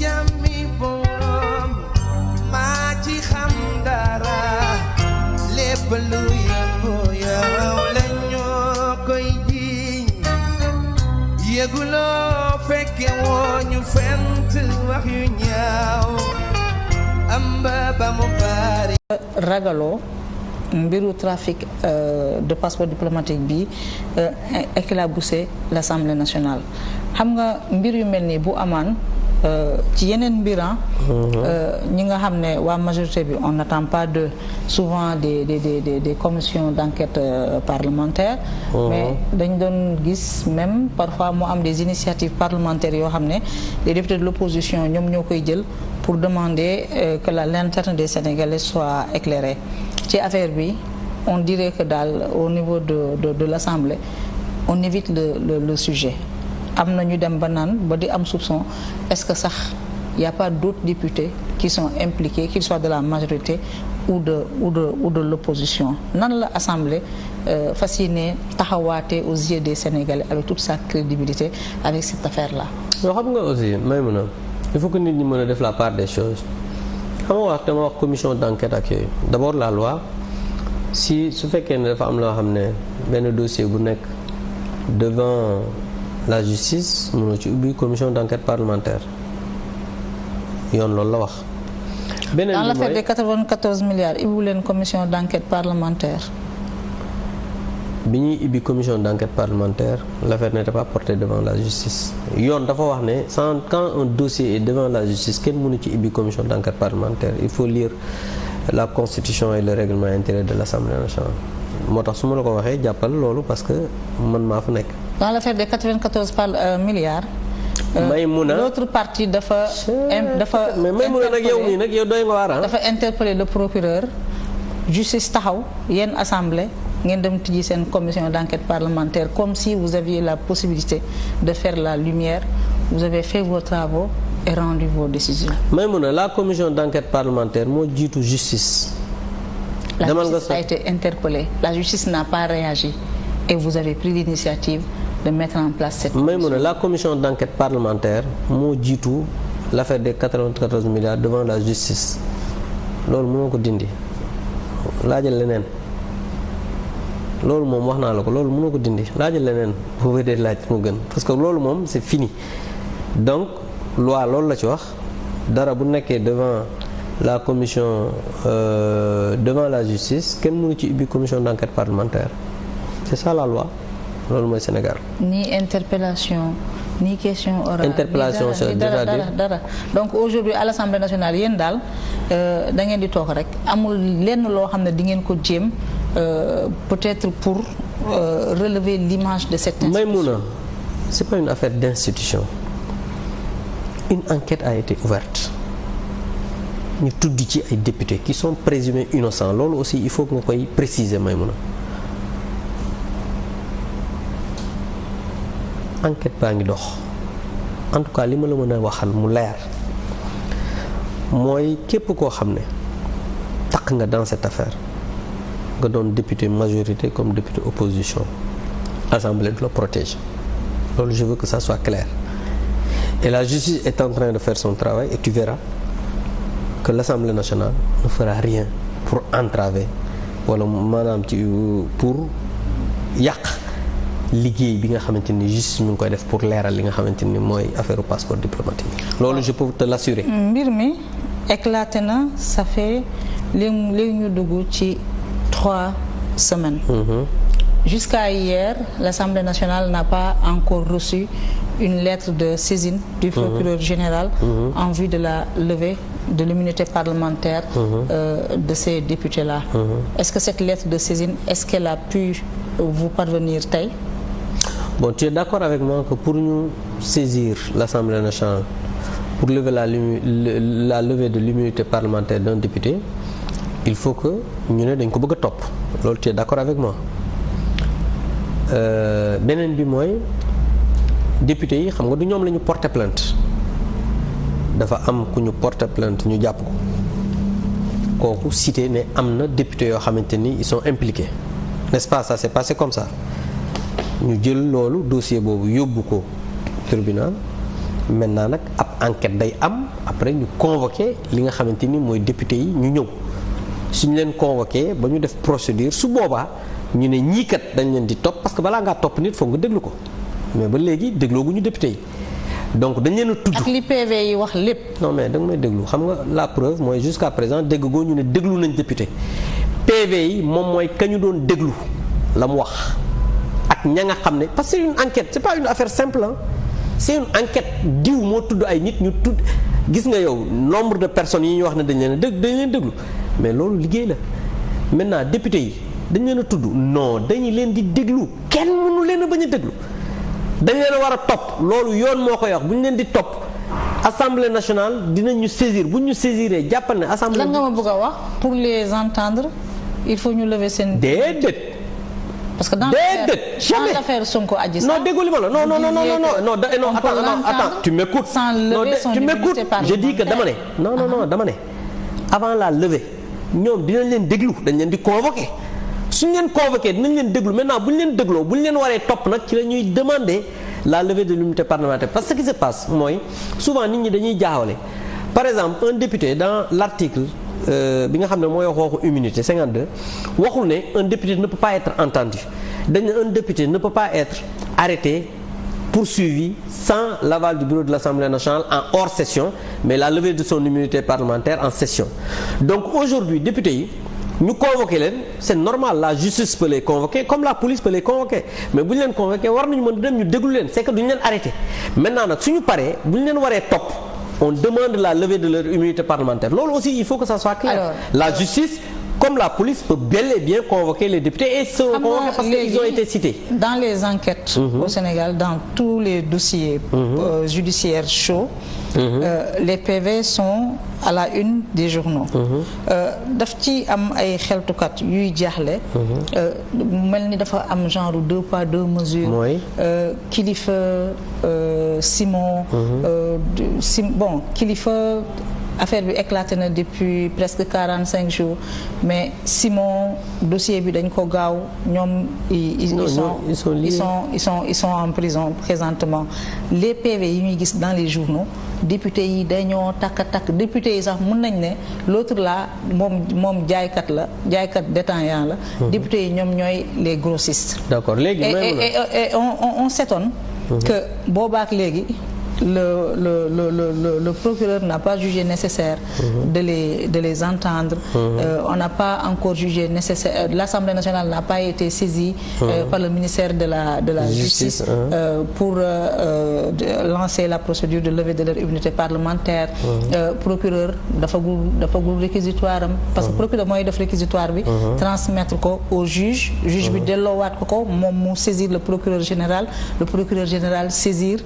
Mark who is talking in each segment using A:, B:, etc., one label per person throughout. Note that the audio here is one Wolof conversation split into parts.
A: jàmmi boom maa ci xam dara lépp lu yëngu yow la ñoo koy jiiñ yëguloo fekke woo ñu fent wax yu ñaaw amba ba mu bari
B: ragaloo mbiru trafic de passeport diplomatique bi éclaboussé l'Assemblée nationale xam nga mbir yu mel nii bu amaan ci yeneen mbiran ñi nga xam ne waa majorité bi on n'attend pas de souvent des commissions d'enquête parlementaires mais dañ doon gis même parfois mu am des initiatives parlementaires yoo xam ne les députés de l'opposition ñoom ñoo koy jël pour demander que la lanterne des Sénégalais soit éclairée ci affaire bi on dirait que daal au niveau de l'Assemblée on évite le sujet am na ñu dem ba naan ba di am soupçon est-ce que sax y a pas d'autres députés qui sont impliqués qu'ils soient de la majorité ou de l'opposition nan la Assemblée fas yéene taxawaatee aux yeux des Sénégalais avec toute sa crédibilité avec cette affaire-là.
C: yoo xam nga aussi Maïmouna il faut que nit ñi mën a def la part des choses xam nga wax dama wax commission d'enquête ak yooyu d'abord la loi su fekkee ne dafa am loo xam ne benn dossier bu nekk devant la justice mënoo ci ubbi commission d'enquête parlementaire yoon loolu la wax. beneen
B: dans l'affaire des 94 milliards ibbu leen commission d'enquête parlementaire.
C: bi ñuy ibbi commission d'enquête parlementaire l'affaire n'était pas portée devant la justice yoon dafa wax ne quand un dossier est devant la justice kenn mënu ci ibbi commission d'enquête parlementaire il faut lire la constitution et le règlement intérieur de l'Assemblée nationale moo tax su ma la ko waxee jàppal loolu parce que man maa fa nekk.
B: dans l'affaire des 94 milliards.
C: Maïmouna
B: l'autre partie dafa.
C: mais Maïmouna nag yow nii nag yow doy nga waar
B: dafa interpeller le procureur justice taxaw yéen assemblée. ngeen dem tijji seen commission d'enquête parlementaire comme si vous aviez la possibilité de faire la lumière vous avez fait vos travaux et rendu vos décisions.
C: Maïmouna la commission d'enquête parlementaire moo jiitu justice.
B: La justice a été interpellée la justice n'a pas réagi et vous avez pris l'initiative de mettre en place cette commission.
C: Maïmouna la commission d'enquête parlementaire moo jiitu l'affaire des 94 milliards devant la justice loolu mënoo ko dindi laajal leneen. loolu moom wax naa la ko loolu mënoo ko dindi laajal leneen boobu dee laaj mu gën parce que loolu moom c'est fini donc loi loolu la ci wax dara bu nekkee devant la commission devant la justice kenn mënu ci ubbi commission d'enquête parlementaire c'est ça la loi loolu mooy Sénégal.
B: ni interpellation ni question orale.
C: interpellation c'est
B: dara donc aujourd'hui à l'Assemblée nationale yéen daal da ngeen di toog rek amul lenn loo xam ne di ngeen ko jéem. Peut-être pour relever l'image de cette institution.
C: Maïmouna, c'est pas une affaire d'institution. Une enquête a été ouverte. ñu tudd ci ay députés qui sont présumés innocents loolu aussi il faut que nga koy préciser Maïmouna. enquête baa ngi dox en tout cas li ma la mën a waxal mu leer mooy képp koo xam ne taq nga dans cette affaire. nga doon député majorité comme député opposition Assemblée de la protège loolu je veux que ça soit clair et la justice est en train de faire son travail et tu verras que l'Assemblée nationale ne fera rien pour entraver wala maanaam ci pour yàq liggéey bi nga xamante ni justice mi ngi koy def pour leeral li nga xamante ni mooy affaire passeport diplomatique loolu je peux te l'assurer.
B: mbir mi éclaté na ça fait léegi ñu dugg ci 3 semaines. Jusqu'à hier, l'Assemblée nationale n'a pas encore reçu une lettre de saisine du procureur général en vue de la levée de l'immunité parlementaire de ces députés-là. Est-ce que cette lettre de saisine, est-ce qu'elle a pu vous parvenir tey?
C: Bon, tu es d'accord avec moi que pour nous saisir l'Assemblée nationale pour lever la levée de l'immunité parlementaire d'un député, il faut que ñu ne dañ ko bëgg a topp loolu tu es d'accord avec moi beneen bi mooy député yi xam nga du ñoom la ñu porter plainte dafa am ku ñu porter plainte ñu jàpp ko kooku cité ne am na député yoo xamante ni ils sont impliqués n'est-ce pas ça s'est passé comme ça ñu jël loolu dossier boobu yóbbu ko tribunal maintenant nag ab enquête day am après ñu convoqué li nga xamante ni mooy député yi ñu ñëw suñu leen convoqué ba ñu def procédure su boobaa ñu ne ñii kat dañ leen di topp parce que balaa ngaa topp nit foog nga déglu ko mais ba léegi déglooguñu député yi donc dañ leen a tudd.
B: ak li PV yi wax lépp.
C: non mais da nga may déglu xam nga la preuve mooy jusqu'à présent dégg goo ñu ne déglu nañ député PV yi moom mooy ka ñu doon déglu la mu wax ak ña nga xam ne parce que c'est une enquête c'est pas une affaire simple hein. C'est une enquête diw moo tudd ay nit ñu tudd gis nga yow nombre de personnes yi ñu wax ne dañ leen déglu mais loolu liggéey la maintenant député yi dañ leen a tudd non dañu leen di déglu kenn mënu leen a bañ a déglu dañ leen a war a topp loolu yoon moo koy wax bu ñu leen di topp assemblée nationale dinañ ñu saisir bu ñu saisiree jàppal ne assemblée.
B: lan nga ma bëgg a wax pour les entendre il faut ñu lever seen.
C: déedéet.
B: parce que dans l'affaire Sonko Adji Sarr.
C: non déggu li ma la non attends tu m'écoutes.
B: sans lever son immunité parlementaire.
C: Je dis que dama ne dama ne avant la levée ñoom dinañ leen déglu dañ leen di convoquer suñ leen convoquer dinañ leen déglu maintenant bu ñu leen dégloo bu ñu leen waree topp nag ci la ñuy demander la levée de l'immunité parlementaire parce que ce qui se passe mooy souvent nit ñi dañuy jaawale par exemple un député dans l'article bi nga xam ne mooy waxu immunité 52 waxul ne un député ne peut pas être entendu dañ ne un député ne peut pas être arrêté poursuivi sans l'aval du bureau de l'Assemblée nationale en hors session mais la levée de son immunité parlementaire en session donc aujourd'hui député yi ñu convoqué leen c'est normal la justice peut les convoquer comme la police peut les convoquer mais bu ñu leen convoqué war nañu mën dem ñu déglu leen c'est que duñu leen arrêté maintenant nag suñu paree bu ñu leen waree topp on demande la levée de leur immunité parlementaire loolu aussi il faut que ça soit clair. Alors, la justice comme la police peut bel et bien convoquer les députés et seront convoqués parce qu'ils ont été cités.
B: Dans les enquêtes au Sénégal, dans tous les dossiers judiciaires chauds, les PV sont à la une des journaux. daf ci am ay xeltukat yuy jaaxle. mel ni dafa am genre 2 poids 2 mesures. Kilifeu Simon. Kilifeu. Affaire bi éclaté na depuis presque 45 jours mais Simon dossier bi dañ ko gaaw ñoom ils sont en prison présentement les PV yi ñuy gis dans les journaux députés yi dañoo takk députés yi sax mën nañ ne l'autre là moom jaaykat détaillant la députés yi ñoom ñooy les grossistes.
C: D'accord léegi
B: et on s'étonne que boobaak léegi le procureur n'a pas jugé nécessaire de les entendre. On n'a pas encore jugé nécessaire. L'Assemblée nationale n'a pas été saisie par le ministère de la Justice pour lancer la procédure de levée de leur immunité parlementaire. Procureur dafagul réquisitoire am parce que procureur mooy def réquisitoire bi transmettre ko au juge bi delloowaat ko moom mu saisir le procureur général saisir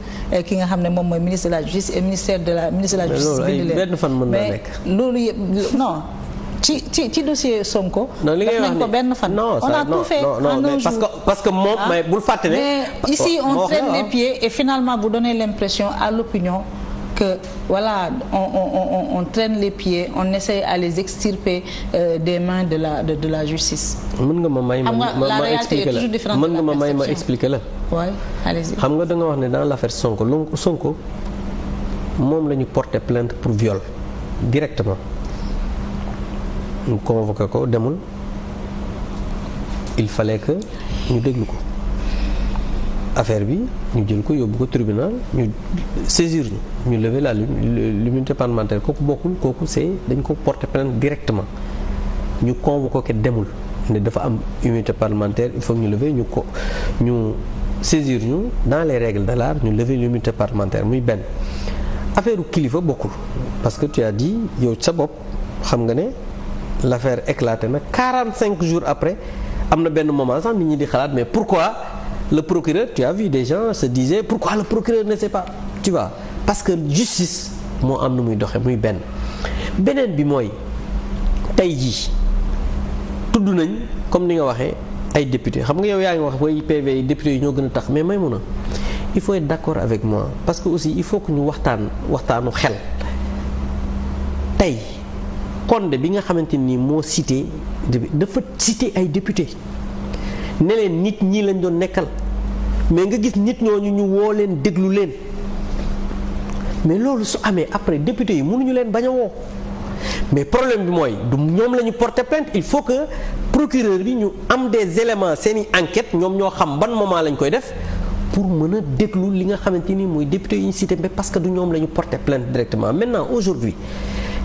B: ki nga xam ne moom mooy ministre de la justice et ministre de la justice bind leen mais loolu yëpp non ci dossier Sonko def nañ ko benn fan on a tout fait en un jour
C: parce que moom mais bul fàtte ne
B: mais ici on traîne les pieds et finalement vous donnez l'impression à l'opinion que voilà on traîne les pieds on essaie à les extirper des mains de la justice.
C: mën nga ma may ma expliquer la mën nga ma may ma expliquer la.
B: oui allez-y.
C: xam nga da nga wax ne dans l'affaire Sonko moom la ñu porter plainte pour viol directement ñu convoqué ko demul il fallait que ñu déglu ko. affaire bi ñu jël ko yóbbu ko tribunal ñu saisir ñu lever l'immunité parlementaire kooku bokkul kooku c'est dañ ko porter plainte directement ñu convoqué ko demul ne dafa am immunité parlementaire il faut ñu lever ñu saisir ñu dans les règles de l'art ñu lever l'immunité parlementaire muy benn affaire kilifa bokkul parce que tu as dit yow sa bopp xam nga ne l'affaire éclaté na 45 jours après am na benn moment sax nit ñi di xalaat mais pourquoi le procureur tu as vu des gens se disaient pourquoi le procureur ne sait pas tu vois parce que justice moo am na muy doxe muy beneen bi mooy tey jii tudd nañ comme ni nga waxee ay députés xam nga yow yaa ngi wax way PV yi députés yi ñoo gën a tax mais may mun a il faut être d'accord avec moi parce que aussi il faut que ñu waxtaanu xel tey Condé bi nga xamante ni moo cité dafa cité ay députés ne leen nit ñi lañ doon nekkal mais nga gis nit ñooñu ñu woo leen déglu leen mais loolu su amee après député yi mënuñu leen bañ a woo mais problème bi mooy du ñoom la ñu porter plainte il faut que procureur bi ñu am des éléments seeni enquête ñoom ñoo xam ban moment lañ koy def pour mën a déglu li nga xamante ni mooy député yi ñu cité mais parce que du ñoom la ñu porter plainte directement maintenant aujourd'hui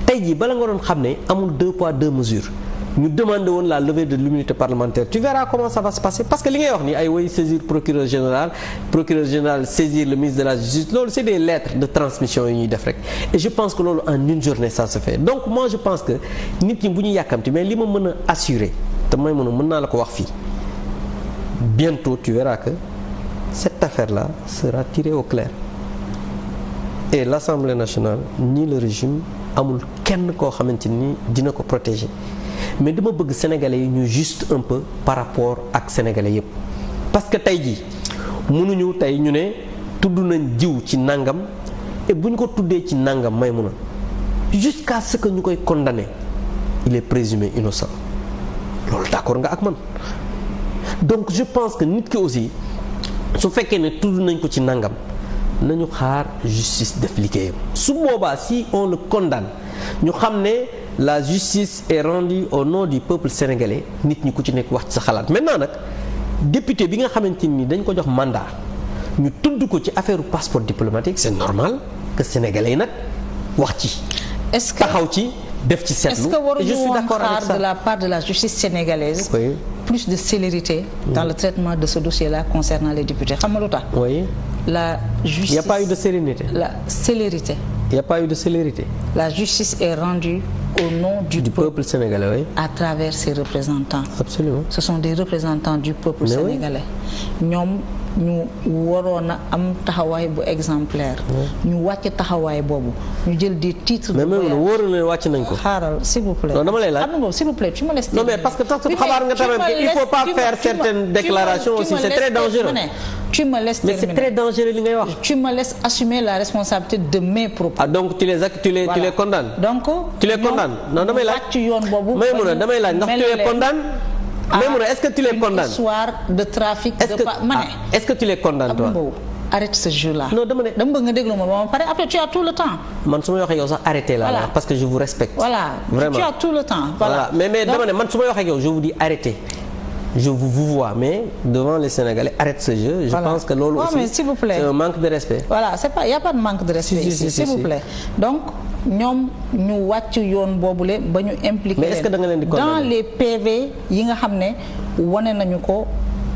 C: tey jii bala nga doon xam ne amul 2 poids 2 mesures ñu demandé woon la levée de l'immunité parlementaire tu verras comment ça va se passer parce que li ngay wax ni ay woy saisir procureur général saisir le ministre de la justice loolu c'est des lettres de transmission yu ñuy def rek et je pense que loolu en une journée ça se fait donc moi je pense que nit ñi bu ñu yàkkamti mais li ma mën a assurer te may mën naa la ko wax fii bientôt tu verras que cette affaire-là sera tirée au clair et l'Assemblée nationale ni le régime amul kenn koo xamante ni dina ko protéger mais dama bëgg sénégalais yi ñu juste un peu par rapport ak sénégalais yépp parce que tey jii mënuñu tey ñu ne tudd nañ jiw ci nangam et bu ñu ko tuddee ci nangam may mun a jusqu'à ce que ñu koy condamner il est présumé innocent loolu d'accord nga ak man donc je pense que nit ki aussi su fekkee ne tudd nañ ko ci nangam nañu xaar justice def liggéeyam su boobaa si on le condamne ñu xam ne la justice est rendue au nom du peuple sénégalais nit ñi ku ci nekk wax ci sa xalaat maintenant nag député bi nga xamante ni dañ ko jox mandat ñu tudd ko ci affaire passeport diplomatique c'est normal que sénégalais yi nag wax ci.
B: est-ce que
C: taxaw ci def ci seetlu.
B: est-ce que waruñu
C: je suis
B: woon
C: d'accord avec
B: xaar
C: ça
B: de la part de la justice sénégalaise.
C: oui.
B: plus de célérité dans le traitement de ce dossier-là concernant les députés xam nga lu tax.
C: oui.
B: la justice
C: il n'y a pas eu de sérénité.
B: la célérité.
C: il n'y a pas eu de célérité.
B: La justice est rendue au nom du
C: peuple sénégalais, oui.
B: À travers ses représentants.
C: Absolument.
B: Ce sont des représentants du peuple sénégalais. ñoom ñu waroon a am taxawaay bu exemplaire. ñu wàcc taxawaay boobu ñu jël des titres.
C: mais même wóor na wàcc nañ ko.
B: xaaral s'il vous plaît.
C: non dama lay laaj
B: s'il vous plaît tu me laisses.
C: non mais parce que tax xabaar nga tamit il faut pas faire certaines déclarations aussi c'est très dangereux.
B: Tu me laisses terminer.
C: Mais c'est très dangereux li ngay wax.
B: Tu me laisses assumer la responsabilité de mes propos.
C: Ah donc tu les condamnes.
B: Donc
C: tu les condamnes. Non damay laaj.
B: ci yoon boobu.
C: Maïmouna damay laaj ndax tu les condamnes. Maïmouna est-ce que tu les condamnes.
B: Une histoire de trafic de
C: est-ce que tu les condamnes toi.
B: Arrête ce jeu-là.
C: Non dama ne.
B: dama bëgg nga déglu ma ba pare après tu as tout le temps.
C: man su ma waxee yow sax arrêtez là parce que je vous respecte.
B: Voilà.
C: Vraiment.
B: Tu as tout le temps. Voilà.
C: Mais dama ne man su ma waxee yow je vous dis arrêtez. Je vous vois mais devant les Sénégalais arrête ce jeu. Je pense que loolu aussi
B: mais s'il vous plaît.
C: C'est un manque de respect.
B: Voilà c'est pas il y a pas de manque de respect ici s'il vous plaît. Donc ñoom ñu wàcc yoon boobule ba ñu impliqué
C: mais est-ce que da nga leen di
B: dans les PV yi nga xam ne wane nañu ko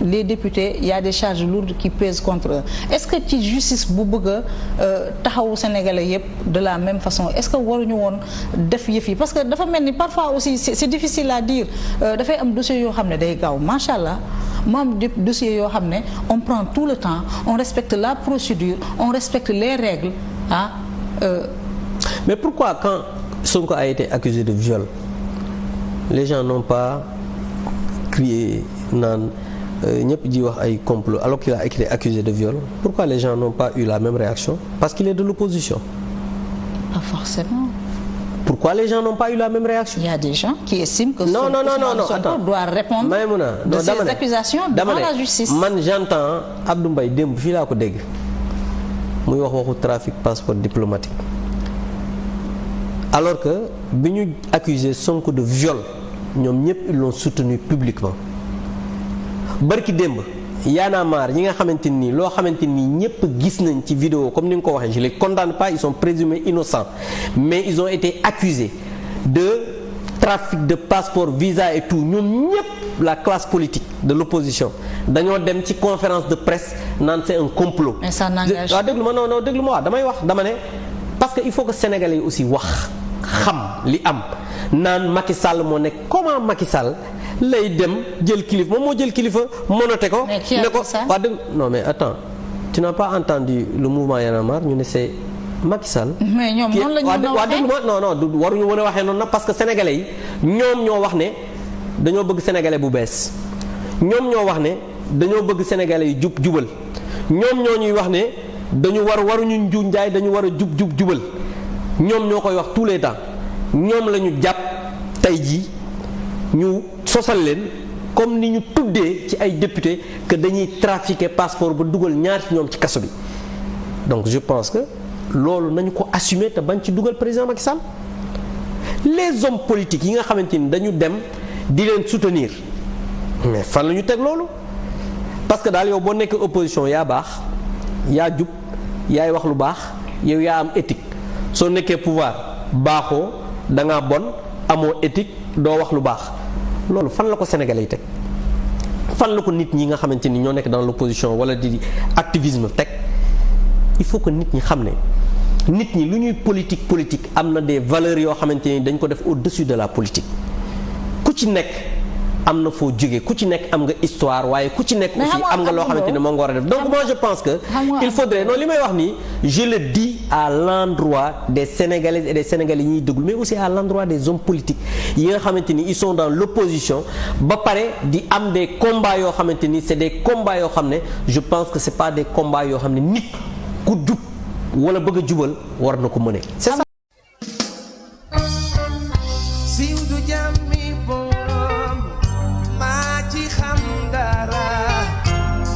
B: les députés il y a des charges lourdes qui pèsent contre eux est-ce que ci justice bu bëgg a taxawu sénégalais yépp de la même façon est-ce que waruñu woon def yëf yi parce que dafa mel ni parfois aussi c'est difficile à dire dafay am dossier yoo xam ne day gaaw macha allah mu am dossier yoo xam ne on prend tout le temps on respecte la procédure on respecte les règles
C: mais pourquoi quand Sonko a été accusé de viol les gens n'ont pas crié naan ñëpp di wax ay complot alors qu'il a été accusé de viol pourquoi les gens n'ont pas eu la même réaction parce qu'il est de l'opposition.
B: Pas forcément.
C: Pourquoi les gens n'ont pas eu la même réaction?
B: Il y a des gens qui estiment que
C: Sonko
B: doit répondre de ces accusations devant la justice.
C: Man j'entends Abdou Mbaye démb fii laa ko dégg muy waxu trafic passeport diplomatique alors que bi ñu accusé Sonko de viol ñoom ñëpp ils l'ont soutenu publiquement barki démb Y'en a marre ñi nga xamante nii loo xamante nii ñëpp gis nañ ci vidéo comme ni nga ko waxee je les condamne pas ils sont présumés innocents mais ils ont été accusés de trafic de passeport visa et tout ñoom ñëpp la classe politique de l'opposition dañoo dem ci conférence de presse naan c'est un complot.
B: mais ça n'engage
C: waaw déglu ma non déglu ma wax dama ne parce que il faut que sénégalais yi aussi wax xam li am naan Macky Sall moo nekk comment Macky Sall lay dem jël kilifa moom moo jël kilifa monoté ko.
B: mais qui a fait ça?
C: Waa dégg non mais attends tu n'as pas entendu le mouvement Y'en a marre ñu ne c'est Macky Sall.
B: mais ñoom noonu la ñu mën a waxee
C: non waruñu mën a waxee noonu nag parce que sénégalais yi ñoom ñoo wax ne dañoo bëgg sénégalais bu bees ñoom ñoo wax ne dañoo bëgg sénégalais yi jubal ñoom ñoo ñuy wax ne waruñu njuuj njaay dañu war a jubal ñoom ñoo koy wax tous les temps ñoom la ñu jàpp tey jii ñu sosal leen comme ni ñu tuddee ci ay député que dañuy trafiquer passeport ba dugal ñaar ci ñoom ci kaso bi donc je pense que loolu nañu ko assumer te bañ ci dugal président Macky Sall. Les hommes politiques yi nga xamante ni dañu dem di leen soutenir mais fan la ñu teg loolu parce que daal yow boo nekkee opposition yaa baax yaa jub yaay wax lu baax yow yaa am éthique soo nekkee pouvoir baaxoo da ngaa bon amoo éthique doo wax lu baax loolu fan la ko Sénégalais yi teg fan la ko nit ñi nga xamante ni ñoo nekk dans l'opposition wala di activisme teg il faut que nit ñi xam ne nit ñi lu ñuy politique am na des valeurs yoo xamante ni dañ ko def au-dessus de la politique ku ci nekk am na foo jóge ku ci nekk am nga histoire waaye ku ci nekk aussi am nga loo xamante ni moo nga war a def donc moi je pense que il faudrait non li may wax nii je le dis à l'endroit des Sénégalaises et des Sénégalais yi ñuy déglu mais aussi à l'endroit des hommes politiques yi nga xamante ni ils sont dans l'opposition ba pare di am des combats yoo xamante ni c'est des combats yoo xam ne je pense que c'est pas des combats yoo xam ne nit ku jub wala bëgg a jubal war na ko mëne c'est ça.
A: siiw du jàmmi borom maa ci xam dara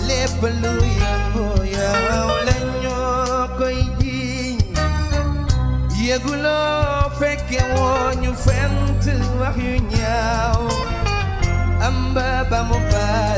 A: lépp lu yëngu yow la ñoo koy jiiñ yëguloo fekke woo ñu fent wax yu ñaaw am ba mu bari